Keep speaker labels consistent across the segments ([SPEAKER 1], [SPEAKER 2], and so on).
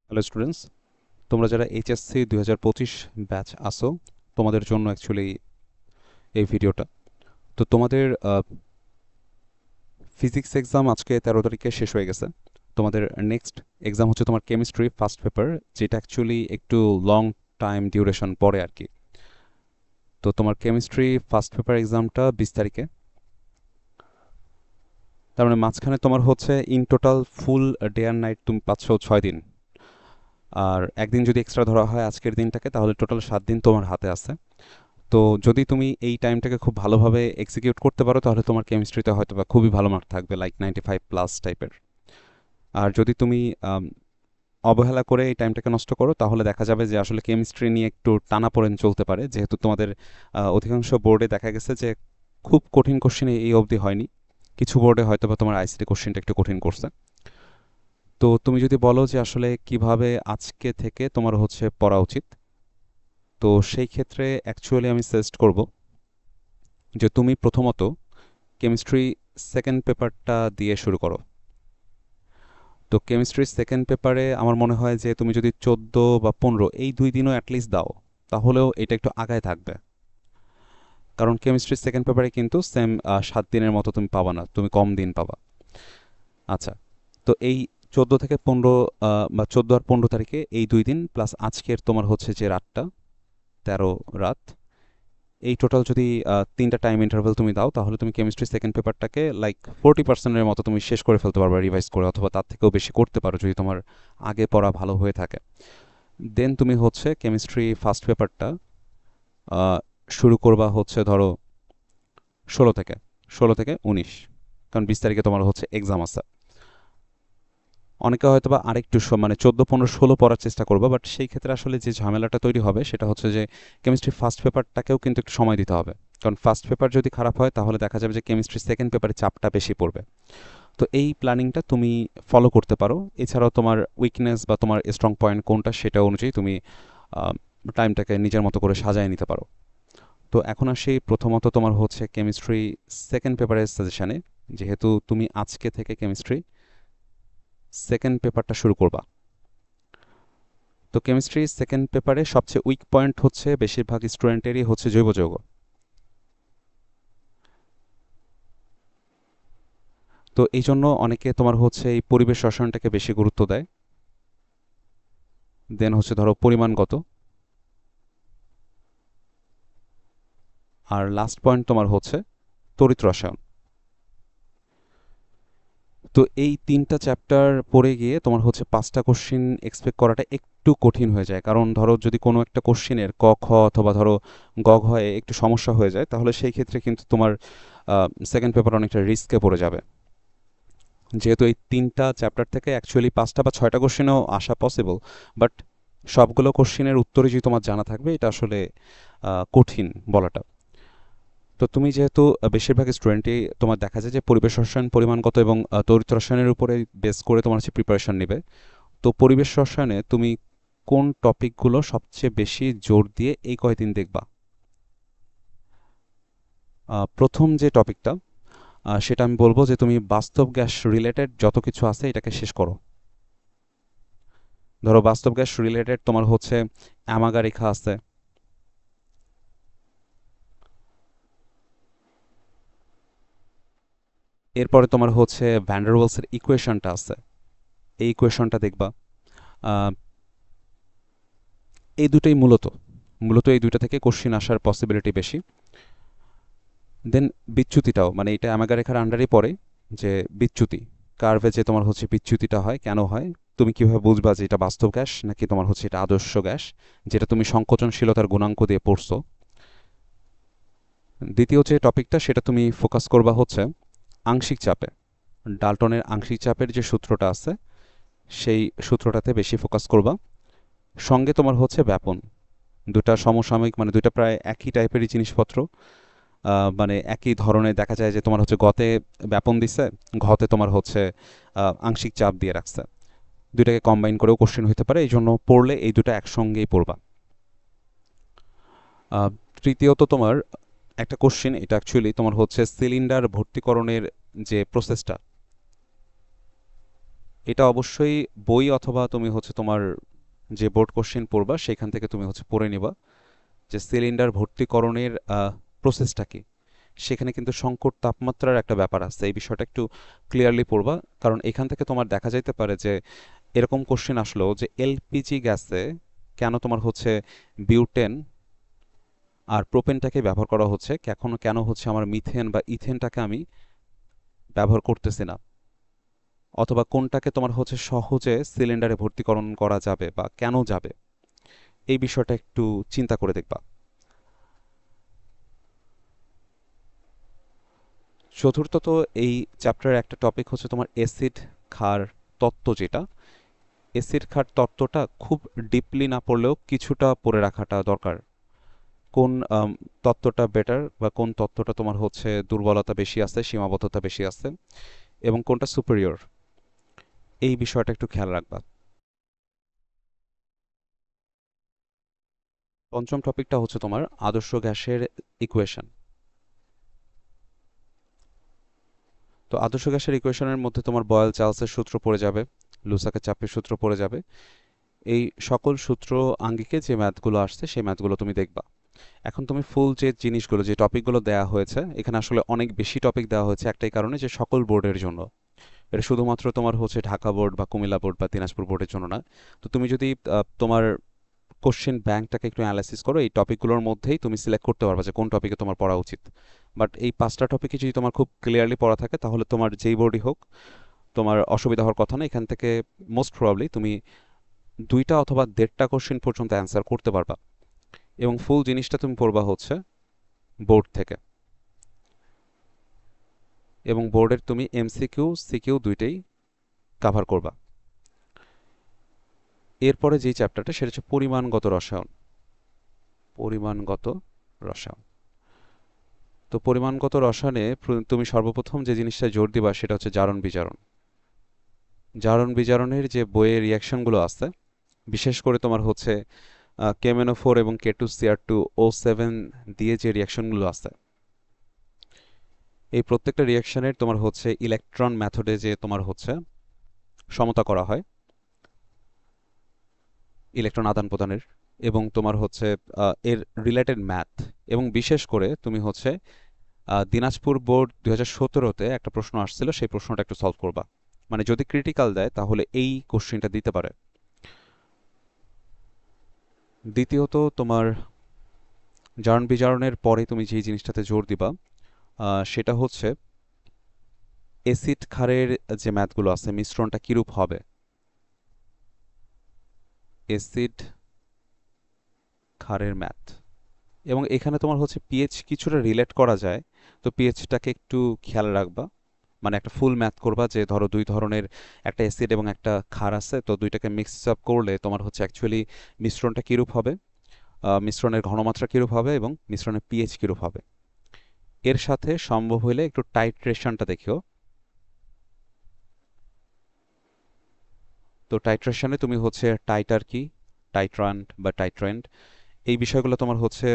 [SPEAKER 1] Hello students, তোমরা যারা HSC 2025 batch আসো, তোমাদের জন্য অ্যাকচুয়ালি এই ভিডিওটা। তো তোমাদের ফিজিক্স এক্সাম আজকে 13 তারিখে শেষ হয়ে গেছে। তোমাদের নেক্সট এক্সাম হচ্ছে তোমার কেমিস্ট্রি ফার্স্ট পেপার, যেটা অ্যাকচুয়ালি একটু লং টাইম ডিউরেশন পরে আর কি। তো তোমার কেমিস্ট্রি ফার্স্ট পেপার এক্সামটা 20 তারিখে। তার মানে মাঝখানে তোমার হচ্ছে in total full day and night তুমি পাচ্ছ 6 দিন। আর একদিন যদি এক্সট্রা ধরা হয় আজকের দিনটাকে, তাহলে টোটাল 7 দিন তোমার হাতে আছে। তো যদি তুমি এই টাইমটাকে খুব ভালোভাবে এক্সিকিউট করতে পারো, তাহলে তোমার কেমিস্ট্রিতে হয়তো বা খুবই ভালো মার্ক থাকবে, লাইক 95+ টাইপের। আর যদি তুমি আম, অবহেলা করে এই টাইমটাকে নষ্ট করো, তাহলে দেখা যাবে যে আসলে কেমিস্ট্রি নিয়ে একটু টানাপোড়েন চলতে পারে, যেহেতু তোমাদের অধিকাংশ বোর্ডে দেখা গেছে যে খুব কঠিন কোশ্চেন এই অবধি হয়নি। কিছু বোর্ডে হয়তো বা তোমার আইসিটি কোশ্চেনটা একটু কঠিন করছে। তো তুমি যদি বলো যে আসলে কিভাবে আজকে থেকে তোমার হচ্ছে পড়া উচিত, তো সেই ক্ষেত্রে অ্যাকচুয়ালি আমি সাজেস্ট করব যে তুমি প্রথমত কেমিস্ট্রি সেকেন্ড পেপারটা দিয়ে শুরু করো। তো কেমিস্ট্রির সেকেন্ড পেপারে আমার মনে হয় যে তুমি যদি 14 বা 15 এই 2 দিনও অ্যাটলিস্ট দাও, তাহলেও এটা একটু আগায় থাকবে। কারণ কেমিস্ট্রির সেকেন্ড পেপারে কিন্তু সেম 7 দিনের মতো তুমি পাবা না, তুমি কম দিন পাবা। আচ্ছা, তো এই 14 থেকে 15 বা 14 আর 15 তারিখে এই 2 দিন প্লাস আজকের তোমার হচ্ছে যে রাতটা, 13 রাত, এই টোটাল যদি 3টা টাইম ইন্টারভেল তুমি দাও, তাহলে তুমি কেমিস্ট্রি সেকেন্ড পেপারটাকে লাইক 40%-এর মতো তুমি শেষ করে ফেলতে পারবে রিভাইজ করে, অথবা তার থেকেও বেশি করতে পারো যদি তোমার আগে পড়া ভালো হয়ে থাকে। দেন তুমি হচ্ছে কেমিস্ট্রি ফার্স্ট পেপারটা শুরু করবা হচ্ছে ধরো 16 থেকে, 16 থেকে 19, কারণ 20 তারিখে তোমার হচ্ছে এক্সাম আছে। অনেকে হয়তো বা আরেকটু মানে 14, 15, 16 পড়ার চেষ্টা করবো, বাট সেই ক্ষেত্রে আসলে যে ঝামেলাটা তৈরি হবে সেটা হচ্ছে যে কেমিস্ট্রি ফার্স্ট পেপারটাকেও কিন্তু একটু সময় দিতে হবে। কারণ ফার্স্ট পেপার যদি খারাপ হয়, তাহলে দেখা যাবে যে কেমিস্ট্রি সেকেন্ড পেপারে চাপটা বেশি পড়বে। তো এই প্ল্যানিংটা তুমি ফলো করতে পারো। এছাড়াও তোমার উইকনেস বা তোমার স্ট্রং পয়েন্ট কোনটা, সেটা অনুযায়ী তুমি টাইমটাকে নিজের মতো করে সাজায় নিতে পারো। তো এখন আসি প্রথমত তোমার হচ্ছে কেমিস্ট্রি সেকেন্ড পেপারের সাজেশানে। যেহেতু তুমি আজকে থেকে কেমিস্ট্রি সেকেন্ড পেপারটা শুরু করবা, তো কেমিস্ট্রি সেকেন্ড পেপারে সবচেয়ে উইক পয়েন্ট হচ্ছে বেশিরভাগ স্টুডেন্টেরই হচ্ছে জৈব যৌগ। তো এই জন্য অনেকে তোমার হচ্ছে এই পরিবেশ রসায়নটাকে বেশি গুরুত্ব দেয়। দেন হচ্ছে ধরো পরিমাণগত, আর লাস্ট পয়েন্ট তোমার হচ্ছে তড়িৎ রসায়ন। তো এই 3টা চ্যাপ্টার পড়ে গিয়ে তোমার হচ্ছে 5টা কোশ্চিন এক্সপেক্ট করাটা একটু কঠিন হয়ে যায়। কারণ ধরো যদি কোনো একটা কোশ্চিনের ক খ অথবা ধরো গ ঘয়ে একটু সমস্যা হয়ে যায়, তাহলে সেই ক্ষেত্রে কিন্তু তোমার সেকেন্ড পেপার অনেকটা রিস্কে পড়ে যাবে। যেহেতু এই 3টা চ্যাপ্টার থেকে অ্যাকচুয়ালি 5টা বা 6টা কোশ্চেনও আসা পসিবল, বাট সবগুলো কোশ্চেনের উত্তরই যদি তোমার জানা থাকবে, এটা আসলে কঠিন বলাটা। তো তুমি যেহেতু বেশিরভাগ স্টুডেন্টই তোমার দেখা যায় যে পরিবেশ রসায়ন, পরিমাণগত এবং তড়িৎ রসায়নের উপরে বেস করে তোমার হচ্ছে প্রিপারেশন নেবে। তো পরিবেশ রসায়নে তুমি কোন টপিকগুলো সবচেয়ে বেশি জোর দিয়ে এই কয়দিন দেখবা? প্রথম যে টপিকটা, সেটা আমি বলবো যে তুমি বাস্তব গ্যাস রিলেটেড যত কিছু আছে এটাকে শেষ করো। ধরো বাস্তব গ্যাস রিলেটেড তোমার হচ্ছে অ্যামাগা রেখা আছে, এরপরে তোমার হচ্ছে ভ্যান্ডারওয়ালসের ইকুয়েশনটা আছে, এই ইকুয়েশনটা দেখবা। আহ, এই দুটোই মূলত মূলত এই দুটো থেকে কোশ্চিন আসার পসিবিলিটি বেশি। দেন বিচ্যুতিটাও, মানে এটা অ্যামাগা রেখার আন্ডারই পড়ে, যে বিচ্যুতি কার্ভে যে তোমার হচ্ছে বিচ্যুতিটা হয় কেন হয়, তুমি কিভাবে বুঝবা যে এটা বাস্তব গ্যাস নাকি তোমার হচ্ছে এটা আদর্শ গ্যাস, যেটা তুমি সংকোচনশীলতার গুণাঙ্ক দিয়ে পড়ছো। দ্বিতীয় যে টপিকটা, সেটা তুমি ফোকাস করবা হচ্ছে আংশিক চাপে। ডাল্টনের আংশিক চাপের যে সূত্রটা আছে, সেই সূত্রটাতে বেশি ফোকাস করবা। সঙ্গে তোমার হচ্ছে ব্যাপন, দুটা সমসাময়িক, মানে দুটা প্রায় একই টাইপেরই জিনিসপত্র। মানে একই ধরনের দেখা যায় যে তোমার হচ্ছে গতে ব্যাপন দিচ্ছে, ঘতে তোমার হচ্ছে আংশিক চাপ দিয়ে রাখছে। দুইটাকে কম্বাইন করেও কোশ্চেন হতে পারে, এই জন্য পড়লে এই দুটো একসঙ্গেই পড়বা। আহ, তৃতীয়ত তোমার একটা কোশ্চেন, এটা অ্যাকচুয়ালি তোমার হচ্ছে সিলিন্ডার ভর্তিকরণের যে প্রসেসটা, এটা অবশ্যই বই অথবা তুমি হচ্ছে তোমার যে বোর্ড কোশ্চেন পড়বা সেখান থেকে তুমি হচ্ছে পড়ে নিবা যে সিলিন্ডার ভর্তিকরণের প্রসেসটা কি। সেখানে কিন্তু সংকট তাপমাত্রার একটা ব্যাপার আছে, এই বিষয়টা একটু ক্লিয়ারলি পড়বা। কারণ এখান থেকে তোমার দেখা যাইতে পারে যে এরকম কোশ্চেন আসলো যে এলপিজি গ্যাসে কেন তোমার হচ্ছে বিউটেন আর প্রোপেনটাকে ব্যবহার করা হচ্ছে, কেন কেন হচ্ছে আমার মিথেন বা ইথেনটাকে আমি ব্যবহার করতেছি না, অথবা কোনটাকে তোমার হচ্ছে সহজে সিলিন্ডারে ভর্তিকরণ করা যাবে বা কেন যাবে, এই বিষয়টা একটু চিন্তা করে দেখবা। চতুর্থত, এই চ্যাপ্টারের একটা টপিক হচ্ছে তোমার অ্যাসিড ক্ষার তত্ত্ব, যেটা অ্যাসিড ক্ষার তত্ত্বটা খুব ডিপলি না পড়লেও কিছুটা পড়ে রাখাটা দরকার। কোন তত্ত্বটা বেটার বা কোন তত্ত্বটা তোমার হচ্ছে দুর্বলতা বেশি আছে, সীমাবদ্ধতা বেশি আছে, এবং কোনটা সুপিরিয়র, এই বিষয়টা একটু খেয়াল রাখবা। পঞ্চম টপিকটা হচ্ছে তোমার আদর্শ গ্যাসের ইকুয়েশন। তো আদর্শ গ্যাসের ইকুয়েশনের মধ্যে তোমার বয়েল চার্লসের সূত্র পড়ে যাবে, লুসাকের চাপের সূত্র পড়ে যাবে। এই সকল সূত্র আঙ্গিকে যে ম্যাথগুলো আসছে সেই ম্যাথগুলো তুমি দেখবা। এখন তুমি ফুল যে জিনিসগুলো, যে টপিকগুলো দেওয়া হয়েছে, এখানে আসলে অনেক বেশি টপিক দেওয়া হয়েছে একটাই কারণে, যে সকল বোর্ডের জন্য। এটা শুধুমাত্র তোমার হচ্ছে ঢাকা বোর্ড বা কুমিল্লা বোর্ড বা দিনাজপুর বোর্ডের জন্য না। তো তুমি যদি তোমার কোশ্চেন ব্যাংকটাকে একটু অ্যানালাইসিস করো, এই টপিকগুলোর মধ্যেই তুমি সিলেক্ট করতে পারবে যে কোন টপিকে তোমার পড়া উচিত। বাট এই পাঁচটা টপিকে যদি তোমার খুব ক্লিয়ারলি পড়া থাকে, তাহলে তোমার যেই বোর্ডই হোক তোমার অসুবিধা হওয়ার কথা না। এখান থেকে মোস্ট প্রবাবলি তুমি দুইটা অথবা দেড়টা কোশ্চেন পর্যন্ত অ্যান্সার করতে পারবা, এবং ফুল জিনিসটা তুমি পড়বা হচ্ছে বোর্ড থেকে। এবং বোর্ডের তুমি এমসিকিউ সিকিউ দুইটাই কাভার করবা। এরপরে যেই চ্যাপ্টারটা, সেটা হচ্ছে পরিমাণগত রসায়ন। পরিমাণগত রসায়ন। তো পরিমাণগত রসায়নে তুমি সর্বপ্রথম যে জিনিসটা জোর দিবা সেটা হচ্ছে জারণ বিজারণ। জারণ বিজারণের যে বইয়ের রিয়াকশনগুলো আছে, বিশেষ করে তোমার হচ্ছে কেমেনো 4 এবং K2Cr2O7 দিয়ে যে রিয়াকশনগুলো আছে, এই প্রত্যেকটা রিয়াকশনের তোমার হচ্ছে ইলেকট্রন মেথডে যে তোমার হচ্ছে সমতা করা হয় ইলেকট্রন আদান প্রদানের, এবং তোমার হচ্ছে এর রিলেটেড ম্যাথ, এবং বিশেষ করে তুমি হচ্ছে দিনাজপুর বোর্ড 2017-তে একটা প্রশ্ন আসছিল, সেই প্রশ্নটা একটু সলভ করবা। মানে যদি ক্রিটিক্যাল দেয় তাহলে এই কোশ্চেনটা দিতে পারে। দ্বিতীয়ত, তোমার জারণ বিজারণের পরে তুমি যে জিনিসটাতে জোর দিবা সেটা হচ্ছে অ্যাসিড ক্ষারের যে ম্যাথগুলো আছে, মিশ্রণটা কিরূপ হবে। অ্যাসিড ক্ষারের ম্যাথ, এবং এখানে তোমার হচ্ছে পিএইচ কিছুটা রিলেট করা যায়, তো পিএইচটাকে একটু খেয়াল রাখবা। মানে একটা ফুল ম্যাথ করবা যে ধরো দুই ধরনের একটা অ্যাসিড এবং একটা ক্ষার আছে, তো দুইটাকে মিক্স আপ করলে তোমার হচ্ছে অ্যাকচুয়ালি মিশ্রণটা কিরূপ হবে, মিশ্রণের ঘনমাত্রা কিরূপ হবে, এবং মিশ্রণের পিএইচ কিরূপ হবে। এর সাথে সম্ভব হলে একটু টাইট্রেশনটা দেখিও। তো টাইট্রেশনে তুমি হচ্ছে টাইটার কি, টাইট্রান্ট বা টাইট্রেন্ট, এই বিষয়গুলো তোমার হচ্ছে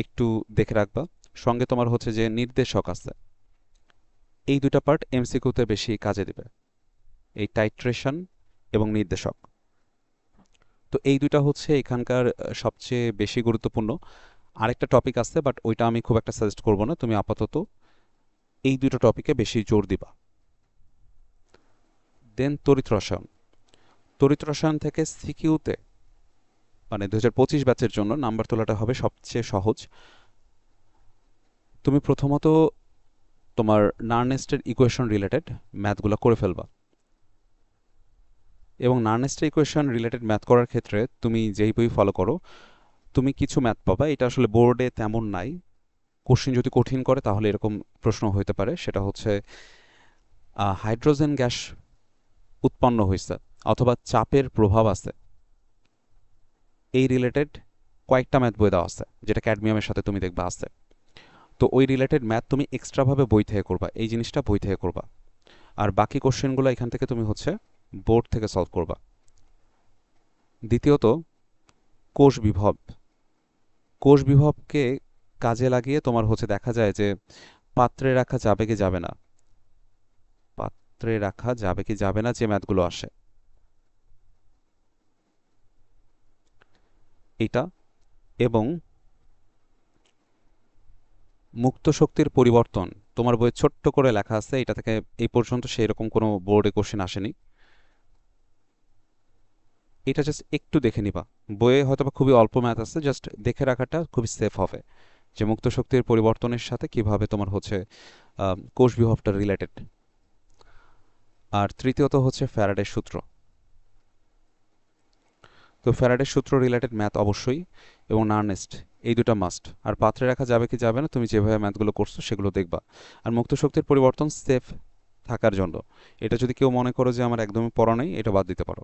[SPEAKER 1] একটু দেখে রাখবা। সঙ্গে তোমার হচ্ছে যে নির্দেশক আছে, এই দুইটা পার্ট এমসিকিউতে বেশি কাজে দিবে, এই টাইট্রেশন এবং নির্দেশক। তো এই দুইটা হচ্ছে এখানকার সবচেয়ে বেশি গুরুত্বপূর্ণ। আরেকটা টপিক আছে, বাট ওইটা আমি খুব একটা সাজেস্ট করব না, তুমি আপাতত এই দুটো টপিকে বেশি জোর দিবা। দেন তড়িৎ রসায়ন। তড়িৎ রসায়ন থেকে সিকিউতে, মানে 2025 ব্যাচের জন্য নাম্বার তোলাটা হবে সবচেয়ে সহজ। তুমি প্রথমত তোমার নার্নেস্টের ইকুয়েশন রিলেটেড ম্যাথগুলো করে ফেলবা, এবং নার্নেস্টের ইকুয়েশন রিলেটেড ম্যাথ করার ক্ষেত্রে তুমি যেই বই ফলো করো, তুমি কিছু ম্যাথ পাবা, এটা আসলে বোর্ডে তেমন নাই। কোশ্চিন যদি কঠিন করে তাহলে এরকম প্রশ্ন হইতে পারে, সেটা হচ্ছে হাইড্রোজেন গ্যাস উৎপন্ন হয়েছে অথবা চাপের প্রভাব আছে, এই রিলেটেড কয়েকটা ম্যাথ বই দেওয়া আছে, যেটা ক্যাডমিয়ামের সাথে তুমি দেখবা আছে। তো ওই রিলেটেড ম্যাথ তুমি এক্সট্রাভাবে বই থেকে করবা, এই জিনিসটা বই থেকে করবা। আর বাকি কোশ্চেনগুলো এখান থেকে তুমি হচ্ছে বোর্ড থেকে সলভ করবা। দ্বিতীয়ত, কোষ বিভব। কোষ বিভবকে কাজে লাগিয়ে তোমার হচ্ছে দেখা যায় যে পাত্রে রাখা যাবে কি যাবে না, পাত্রে রাখা যাবে কি যাবে না যে ম্যাথগুলো আসে, এটা, এবং মুক্ত শক্তির পরিবর্তন তোমার বইয়ে ছোট্ট করে লেখা আছে, এটা থেকে এই পর্যন্ত সেই রকম কোনো বোর্ডে কোশ্চেন আসেনি। এটা জাস্ট একটু দেখে নিবা, বইয়ে হয়তোবা খুবই অল্প ম্যাথ আছে, জাস্ট দেখে রাখাটা খুবই সেফ হবে যে মুক্ত শক্তির পরিবর্তনের সাথে কিভাবে তোমার হচ্ছে কোষ বিভবটা রিলেটেড। আর তৃতীয়ত হচ্ছে ফ্যারাডের সূত্র। তো ফ্যারাডের সূত্র রিলেটেড ম্যাথ অবশ্যই, এবং নার্নেস্ট, এই দুটো মাস্ট। আর পাত্রে রাখা যাবে কি যাবে না তুমি যেভাবে ম্যাথগুলো করছো সেগুলো দেখবা। আর মুক্ত শক্তির পরিবর্তন সেফ থাকার জন্য, এটা যদি কেউ মনে করো যে আমার একদমই পড়া নেই, এটা বাদ দিতে পারো।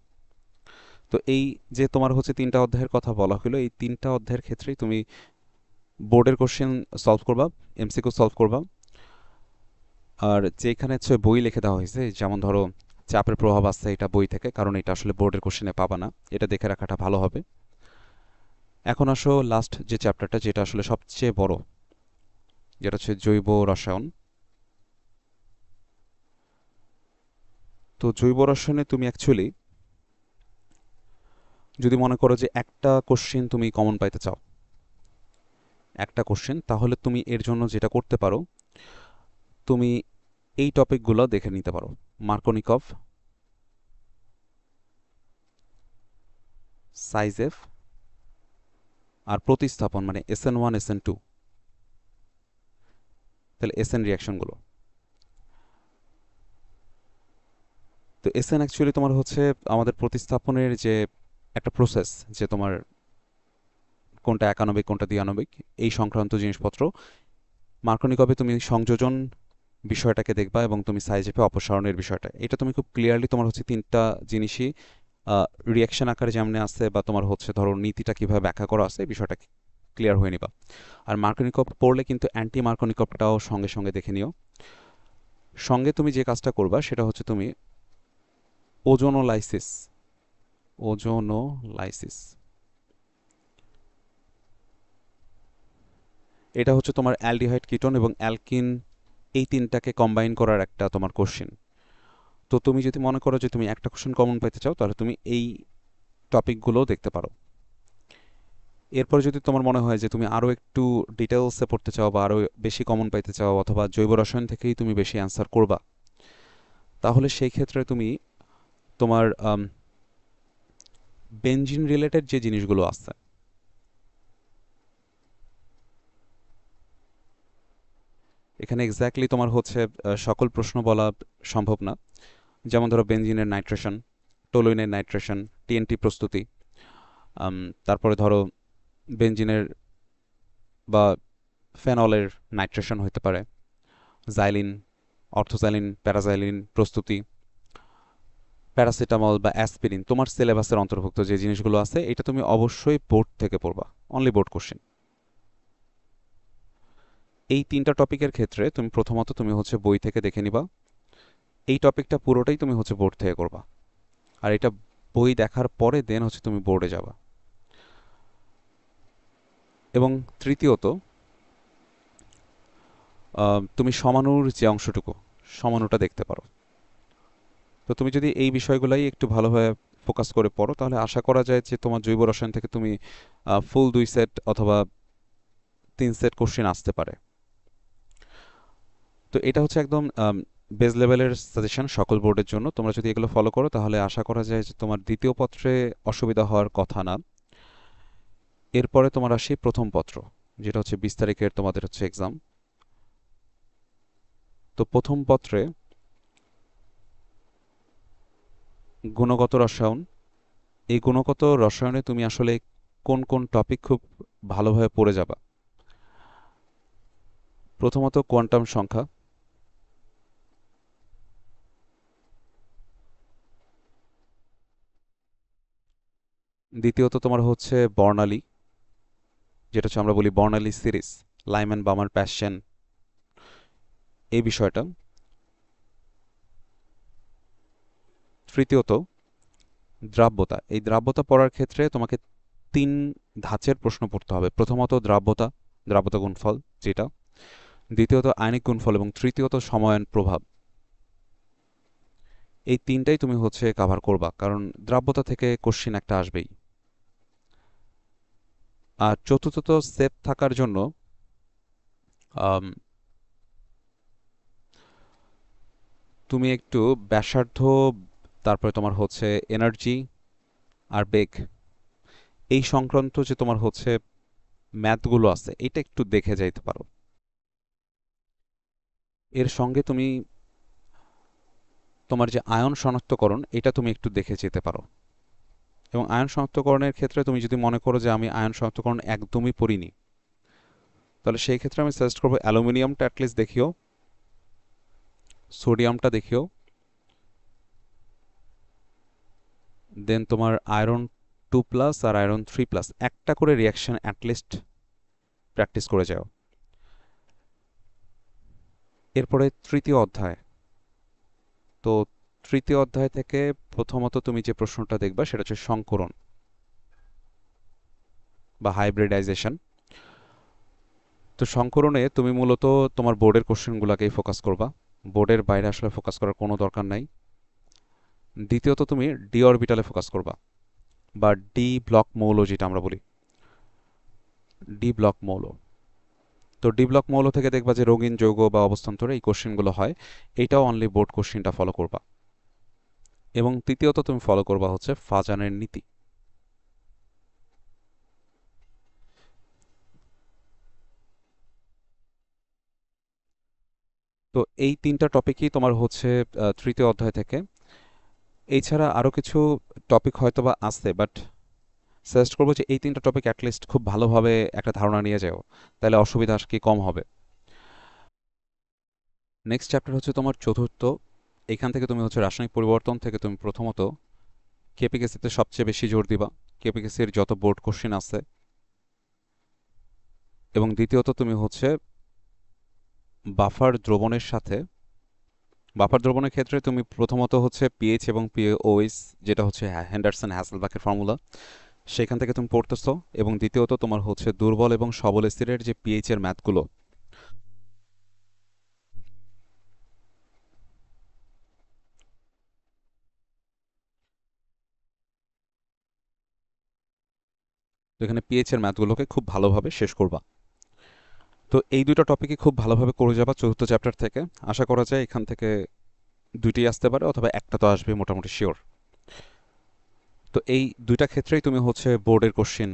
[SPEAKER 1] তো এই যে তোমার হচ্ছে তিনটা অধ্যায়ের কথা বলা হলো, এই তিনটা অধ্যায়ের ক্ষেত্রেই তুমি বোর্ডের কোশ্চেন সলভ করবা, এমসিকিউ সলভ করবা। আর যেখানে হচ্ছে বই লিখে দেওয়া হয়েছে, যেমন ধরো চাপের প্রভাব আছে, এটা বই থেকে, কারণ এটা আসলে বোর্ডের কোশ্চেনে পাবা না, এটা দেখে রাখাটা ভালো হবে। এখন আসো লাস্ট যে চ্যাপ্টারটা, যেটা আসলে সবচেয়ে বড়, যেটা হচ্ছে জৈব রসায়ন। তো জৈব রসায়নে তুমি অ্যাকচুয়ালি যদি মনে করো যে একটা কোশ্চেন তুমি কমন পাইতে চাও, একটা কোশ্চেন, তাহলে তুমি এর জন্য যেটা করতে পারো, তুমি এই টপিকগুলো দেখে নিতে পারো। মার্কোনিকভ, সাইজেফ, আর প্রতিস্থাপন মানে SN1 SN2, তাহলে SN রিয়াকশনগুলো। তো SN অ্যাকচুয়ালি তোমার হচ্ছে আমাদের প্রতিস্থাপনের যে একটা প্রসেস, যে তোমার কোনটা একানবিক কোনটা দ্বিআণবিক, এই সংক্রান্ত জিনিসপত্র। মার্কোনিকভে তুমি সংযোজন বিষয়টাকে দেখবা, এবং তুমি সাইজেফে অপসারণের বিষয়টা, এটা তুমি খুব ক্লিয়ারলি তোমার হচ্ছে তিনটা জিনিসই রিয়াকশন আকারে যেমন আছে, বা তোমার হচ্ছে ধরো নীতিটা কিভাবে ব্যাখ্যা করা আছে, এই বিষয়টা ক্লিয়ার হয়ে নিবা। আর মার্কোনিকভ পড়লে কিন্তু অ্যান্টি মার্কোনিকভটাও সঙ্গে সঙ্গে দেখে নিও। সঙ্গে তুমি যে কাজটা করবা সেটা হচ্ছে তুমি ওজোনোলাইসিস, ওজোনোলাইসিস, এটা হচ্ছে তোমার অ্যালডিহাইড কিটোন এবং অ্যালকিন, এই তিনটাকে কম্বাইন করার একটা তোমার কোশ্চেন। তো তুমি যদি মনে করো যে তুমি একটা কোশ্চেন কমন পাইতে চাও, তাহলে তুমি এই টপিকগুলো দেখতে পারো। এরপর যদি তোমার মনে হয় যে তুমি আরও একটু ডিটেলসে পড়তে চাও, বা আরও বেশি কমন পাইতে চাও, অথবা জৈব রসায়ন থেকেই তুমি বেশি অ্যান্সার করবা, তাহলে সেই ক্ষেত্রে তুমি তোমার বেনজিন রিলেটেড যে জিনিসগুলো আছে, এখানে এক্স্যাক্টলি তোমার হচ্ছে সকল প্রশ্ন বলা সম্ভব না। যেমন ধরো বেনজিনের নাইট্রেশন, টলুইনের নাইট্রেশন, TNT প্রস্তুতি, তারপরে ধরো বেনজিনের বা ফেনলের নাইট্রেশন হতে পারে, জাইলিন, অর্থোজাইলিন, প্যারাজাইলিন প্রস্তুতি, প্যারাসিটামল বা অ্যাসপিরিন, তোমার সিলেবাসের অন্তর্ভুক্ত যে জিনিসগুলো আছে, এটা তুমি অবশ্যই বোর্ড থেকে পড়বা, অনলি বোর্ড কোশ্চেন। এই তিনটা টপিকের ক্ষেত্রে তুমি প্রথমত তুমি হচ্ছে বই থেকে দেখে নিবা, এই টপিকটা পুরোটাই তুমি হচ্ছে বোর্ড থেকে করবা। আর এটা বই দেখার পরে দেন হচ্ছে তুমি বোর্ডে যাবা। এবং তৃতীয়ত, তুমি সমানুর যে অংশটুকু, সমানুটা দেখতে পারো। তো তুমি যদি এই বিষয়গুলাই একটু ভালোভাবে ফোকাস করে পড়ো, তাহলে আশা করা যায় যে তোমার জৈব রসায়ন থেকে তুমি ফুল 2 সেট অথবা 3 সেট কোশ্চেন আসতে পারে। তো এটা হচ্ছে একদম বেস লেভেলের সাজেশন সকল বোর্ডের জন্য। তোমরা যদি এগুলো ফলো করো, তাহলে আশা করা যায় যে তোমার দ্বিতীয় পত্রে অসুবিধা হওয়ার কথা না। এরপরে তোমার আসি প্রথম পত্র, যেটা হচ্ছে 20 তারিখের তোমাদের হচ্ছে এক্সাম। তো প্রথম পত্রে গুণগত রসায়ন, এই গুণগত রসায়নে তুমি আসলে কোন কোন টপিক খুব ভালোভাবে পড়ে যাবা। প্রথমত কোয়ান্টাম সংখ্যা, দ্বিতীয়ত তোমার হচ্ছে বর্ণালী, যেটা হচ্ছে আমরা বলি বর্ণালী সিরিজ, লাইম্যান, বামার, প্যাশ্চেন, এই বিষয়টা। তৃতীয়ত দ্রাব্যতা, এই দ্রাব্যতা পড়ার ক্ষেত্রে তোমাকে 3 ধাঁচের প্রশ্ন পড়তে হবে। প্রথমত দ্রাব্যতা, দ্রাব্যতা গুণফল যেটা, দ্বিতীয়ত আয়নিক গুণফল, এবং তৃতীয়ত সময়ায়ন প্রভাব। এই তিনটাই তুমি হচ্ছে কাভার করবা, কারণ দ্রাব্যতা থেকে কোশ্চিন একটা আসবেই। আর চতুর্থত সেফ থাকার জন্য আম, তুমি একটু ব্যাসার্ধ, তারপরে তোমার হচ্ছে এনার্জি আর বেগ, এই সংক্রান্ত যে তোমার হচ্ছে ম্যাথগুলো আছে এটা একটু দেখে যাইতে পারো। এর সঙ্গে তুমি তোমার যে আয়ন শনাক্তকরণ এটা তুমি একটু দেখে যেতে পারো। এবং আয়ন শনাক্তকরণের ক্ষেত্রে তুমি যদি মনে করো যে আমি আয়ন শনাক্তকরণ একদমই পড়িনি, তাহলে সেই ক্ষেত্রে আমি সাজেস্ট করবো অ্যালুমিনিয়ামটা অ্যাটলিস্ট দেখিও, সোডিয়ামটা দেখিও, দেন তোমার আয়রন 2+ আর আয়রন 3+, একটা করে রিয়াকশন অ্যাটলিস্ট প্র্যাকটিস করে যাও। এরপরে তৃতীয় অধ্যায়। তো তৃতীয় অধ্যায় থেকে প্রথমত তুমি যে প্রশ্নটা দেখবা সেটা হচ্ছে সংকরণ বা হাইব্রিডাইজেশন। তো সংকরণে তুমি মূলত তোমার বোর্ডের কোশ্চেনগুলোকেই ফোকাস করবা, বোর্ডের বাইরে আসলে ফোকাস করার কোনো দরকার নাই। দ্বিতীয়ত তুমি ডি অরবিটালে ফোকাস করবা, বা ডি ব্লক মৌল যেটা আমরা বলি, ডি ব্লক মৌল। তো ডি ব্লক মৌল থেকে দেখবা যে রঙিন যৌগ বা অবস্থান্তরে এই কোশ্চেনগুলো হয়, এইটাও অনলি বোর্ড কোশ্চেনটা ফলো করবা। এবং তৃতীয়ত তুমি ফলো করবা হচ্ছে ফাজানের নীতি। তো এই তিনটা টপিকই তোমার হচ্ছে তৃতীয় অধ্যায় থেকে। এছাড়া আরও কিছু টপিক হয়তো বা আছে, বাট সাজেস্ট করবো যে এই তিনটা টপিক অ্যাটলিস্ট খুব ভালোভাবে একটা ধারণা নিয়ে যাও, তাহলে অসুবিধা কি কম হবে। নেক্সট চ্যাপ্টার হচ্ছে তোমার চতুর্থ। এখান থেকে তুমি হচ্ছে রাসায়নিক পরিবর্তন থেকে তুমি প্রথমত কেপিকেসিতে সবচেয়ে বেশি জোর দিবা, কেপিকেসির যত বোর্ড কোশ্চেন আছে। এবং দ্বিতীয়ত তুমি হচ্ছে বাফার দ্রবণের সাথে, বাফার দ্রবণের ক্ষেত্রে তুমি প্রথমত হচ্ছে পিএইচ এবং পিওএইচ, যেটা হচ্ছে হেন্ডারসন হ্যাসেলবাকের ফর্মুলা, সেখান থেকে তুমি পড়তেছো। এবং দ্বিতীয়ত তোমার হচ্ছে দুর্বল এবং সবল অ্যাসিডের যে পিএইচ এর ম্যাথগুলো, তো এখানে পিএইচ এর ম্যাথগুলোকে খুব ভালোভাবে শেষ করবা। তো এই দুটো টপিকই খুব ভালোভাবে করে যাবা চতুর্থ চ্যাপ্টার থেকে। আশা করা যায় এখান থেকে দুইটি আসতে পারে, অথবা একটা তো আসবে মোটামুটি শিওর। তো এই দুইটা ক্ষেত্রেই তুমি হচ্ছে বোর্ডের কোশ্চেন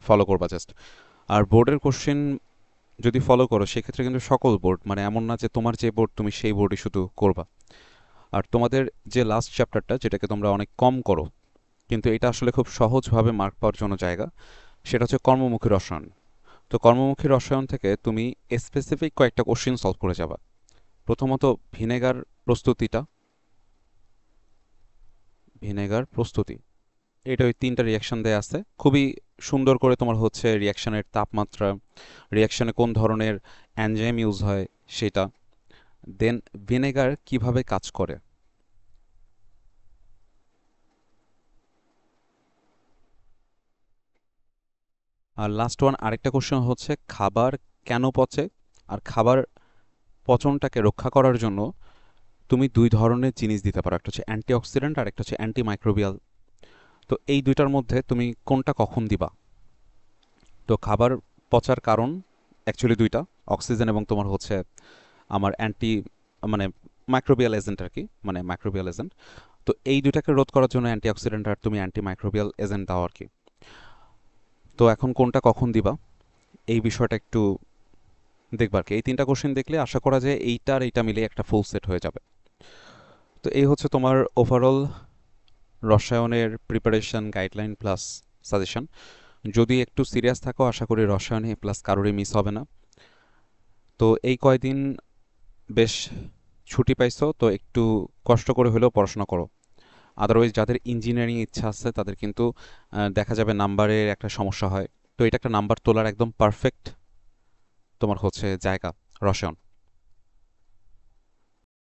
[SPEAKER 1] ফলো করবা জাস্ট। আর বোর্ডের কোশ্চেন যদি ফলো করো সেক্ষেত্রে কিন্তু সকল বোর্ড, মানে এমন না যে তোমার যে বোর্ড তুমি সেই বোর্ডই শুধু করবা। আর তোমাদের যে লাস্ট চ্যাপ্টারটা যেটাকে তোমরা অনেক কম করো, কিন্তু এটা আসলে খুব সহজভাবে মার্ক পাওয়ার জন্য জায়গা, সেটা হচ্ছে কর্মমুখী রসায়ন। তো কর্মমুখী রসায়ন থেকে তুমি স্পেসিফিক কয়েকটা কোশ্চেন সলভ করে যাবা। প্রথমত ভিনেগার প্রস্তুতিটা, ভিনেগার প্রস্তুতি, এটা ওই তিনটা রিয়াকশন দেয়া আছে, খুবই সুন্দর করে তোমার হচ্ছে রিয়াকশনের তাপমাত্রা, রিয়াকশনে কোন ধরনের এনজাইম ইউজ হয় সেটা, দেন ভিনেগার কিভাবে কাজ করে। আর লাস্ট ওয়ান আরেকটা কোশ্চেন হচ্ছে খাবার কেন পচে, আর খাবার পচনটাকে রক্ষা করার জন্য তুমি দুই ধরনের জিনিস দিতে পারো, একটা হচ্ছে অ্যান্টিঅক্সিডেন্ট আর একটা হচ্ছে অ্যান্টিমাইক্রোবিয়াল। তো এই দুইটার মধ্যে তুমি কোনটা কখন দিবা। তো খাবার পচার কারণ অ্যাকচুয়ালি দুইটা, অক্সিজেন এবং তোমার হচ্ছে আমার মানে মাইক্রোবিয়াল এজেন্ট আর কি, মানে মাইক্রোবিয়াল এজেন্ট। তো এই দুইটাকে রোধ করার জন্য অ্যান্টিঅক্সিডেন্ট আর তুমি অ্যান্টিমাইক্রোবিয়াল এজেন্ট দাও আর কি। তো এখন কোনটা কখন দিবা এই বিষয়টা একটু দেখবার কি, এই তিনটা কোশ্চেন দেখলে আশা করা যায় এইটা আর এইটা মিলে একটা ফুল সেট হয়ে যাবে। তো এই হচ্ছে তোমার ওভারঅল রসায়নের প্রিপারেশন গাইডলাইন প্লাস সাজেশন। যদি একটু সিরিয়াস থাকো আশা করি রসায়নে প্লাস কারোরই মিস হবে না। তো এই কয়দিন বেশ ছুটি পাইছো, তো একটু কষ্ট করে হলেও পড়াশোনা করো। আদারওয়াইজ যাদের ইঞ্জিনিয়ারিং ইচ্ছা আছে তাদের কিন্তু দেখা যাবে নাম্বারের একটা সমস্যা হয়। তো এটা একটা নাম্বার তোলার একদম পারফেক্ট তোমার হচ্ছে জায়গা রসায়ন।